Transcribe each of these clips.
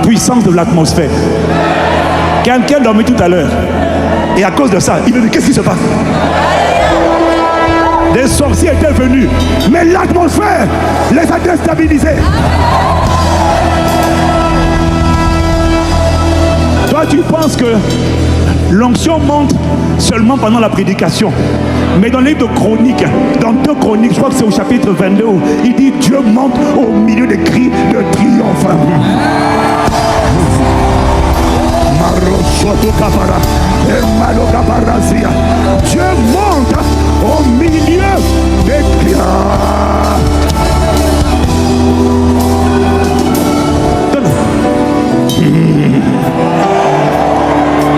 puissance de l'atmosphère. Quelqu'un dormait tout à l'heure. Et à cause de ça, il me dit, qu'est-ce qui se passe? Des sorciers étaient venus, mais l'atmosphère les a déstabilisés. Toi, tu penses que l'onction monte seulement pendant la prédication. Mais dans les livres de Chroniques, dans 2 Chroniques, je crois que c'est au chapitre 22, où il dit Dieu monte au milieu des cris de triomphe. Dieu monte au milieu des cris.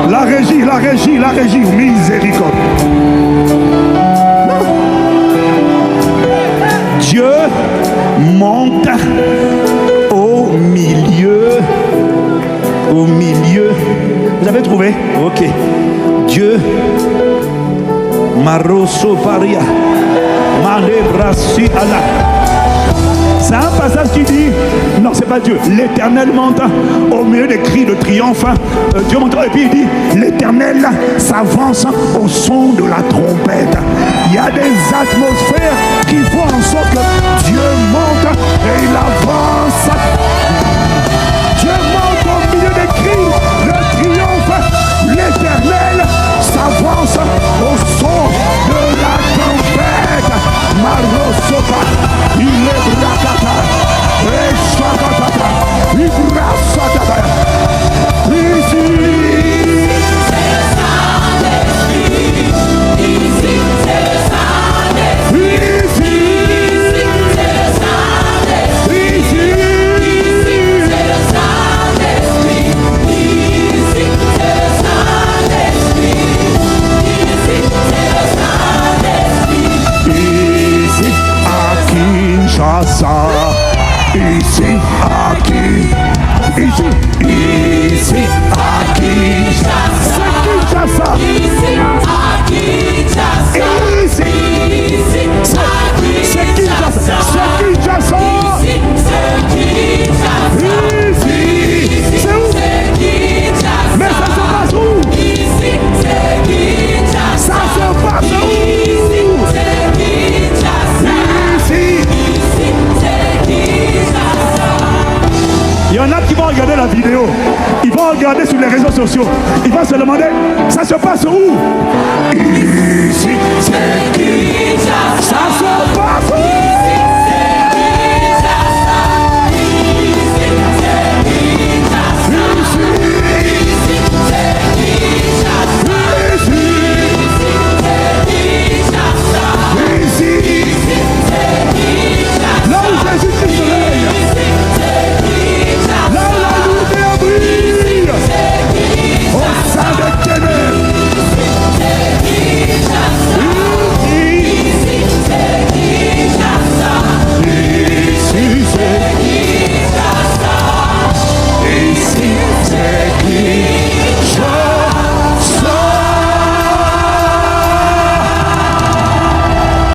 La régie, miséricorde. Dieu monte au milieu. Vous avez trouvé? Ok. Dieu, Maroso Paria, Malebrasi Allah. C'est un passage qui dit, non, c'est pas Dieu, l'Éternel monte au milieu des cris de triomphe. Dieu monte, et puis il dit, l'Éternel s'avance au son de la trompette. Il y a des atmosphères qui font en sorte que Dieu monte et il avance. Dieu monte au milieu des cris de triomphe. L'Éternel s'avance au son de la trompette. Marosopa, il est brakata, Eshakatata, Ibrasatata, ici, aqui, Il y en a qui vont regarder la vidéo, ils vont regarder sur les réseaux sociaux, ils vont se demander, ça se passe où? Ici, c'est Kinshasa.